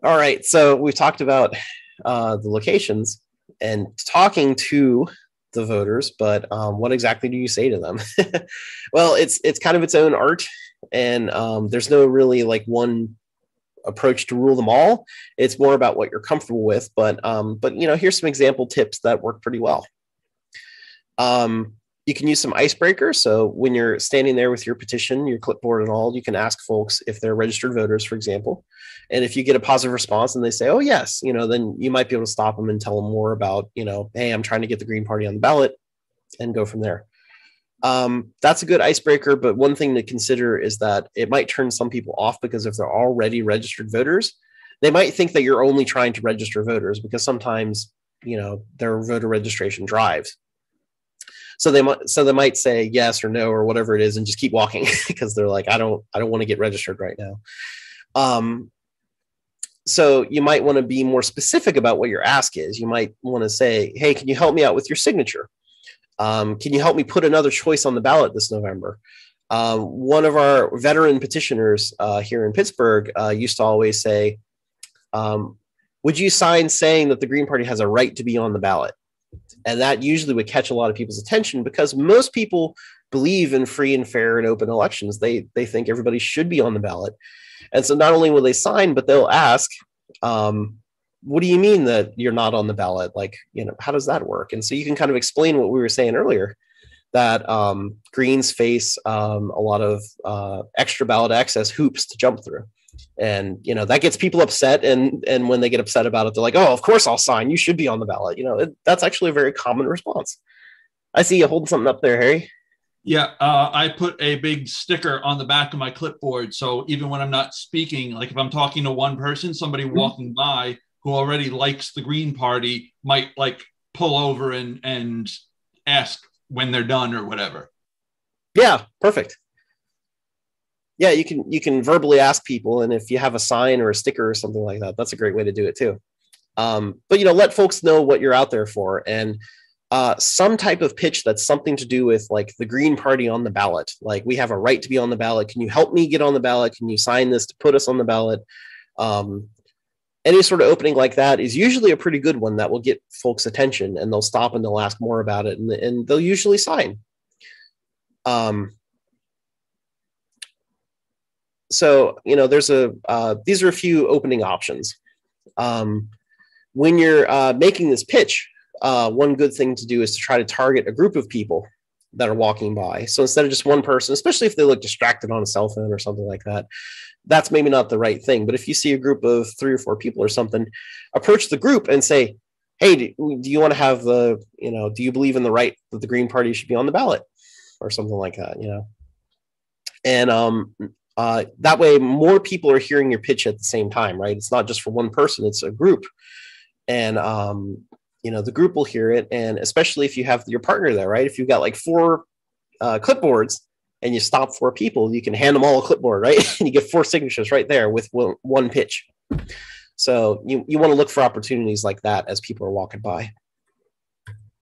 All right. So we've talked about the locations and talking to the voters, but what exactly do you say to them? Well, it's kind of its own art, and there's no really like one approach to rule them all. It's more about what you're comfortable with. But here's some example tips that work pretty well. You can use some icebreakers. So when you're standing there with your petition, your clipboard and all, you can ask folks if they're registered voters, for example. And if you get a positive response and they say, oh, yes, then you might be able to stop them and tell them more about, hey, I'm trying to get the Green Party on the ballot and go from there. That's a good icebreaker. But one thing to consider is that it might turn some people off because if they're already registered voters, they might think that you're only trying to register voters because sometimes, their voter registration drives. So they might say yes or no or whatever it is and just keep walking because they're like, I don't want to get registered right now. So you might want to be more specific about what your ask is. You might want to say, hey, can you help me out with your signature? Can you help me put another choice on the ballot this November? One of our veteran petitioners here in Pittsburgh used to always say, would you sign saying that the Green Party has a right to be on the ballot? And that usually would catch a lot of people's attention because most people believe in free and fair and open elections. They think everybody should be on the ballot. And so not only will they sign, but they'll ask, what do you mean that you're not on the ballot? Like, how does that work? And so you can kind of explain what we were saying earlier, that Greens face a lot of extra ballot access hoops to jump through. And, that gets people upset. And when they get upset about it, they're like, oh, of course I'll sign. You should be on the ballot. That's actually a very common response. I see you holding something up there, Harry. Yeah, I put a big sticker on the back of my clipboard. So even when I'm not speaking, like if I'm talking to one person, somebody walking by who already likes the Green Party might like pull over and ask when they're done or whatever. Yeah, perfect. Yeah, you can verbally ask people, and if you have a sign or a sticker or something like that, that's a great way to do it too. But let folks know what you're out there for, and some type of pitch that's something to do with like the Green Party on the ballot. Like, we have a right to be on the ballot. Can you help me get on the ballot? Can you sign this to put us on the ballot? Any sort of opening like that is usually a pretty good one that will get folks' attention, and they'll stop and they'll ask more about it, and they'll usually sign. So, there's these are a few opening options. When you're making this pitch, one good thing to do is to try to target a group of people that are walking by. So instead of just one person, especially if they look distracted on a cell phone or something like that, that's maybe not the right thing. But if you see a group of 3 or 4 people or something, approach the group and say, hey, do you want to have do you believe in the right that the Green Party should be on the ballot or something like that, And that way more people are hearing your pitch at the same time, right? It's not just for one person, it's a group. And, the group will hear it. And especially if you have your partner there, right? If you've got like 4 clipboards and you stop 4 people, you can hand them all a clipboard, right? And you get 4 signatures right there with one pitch. So you want to look for opportunities like that as people are walking by.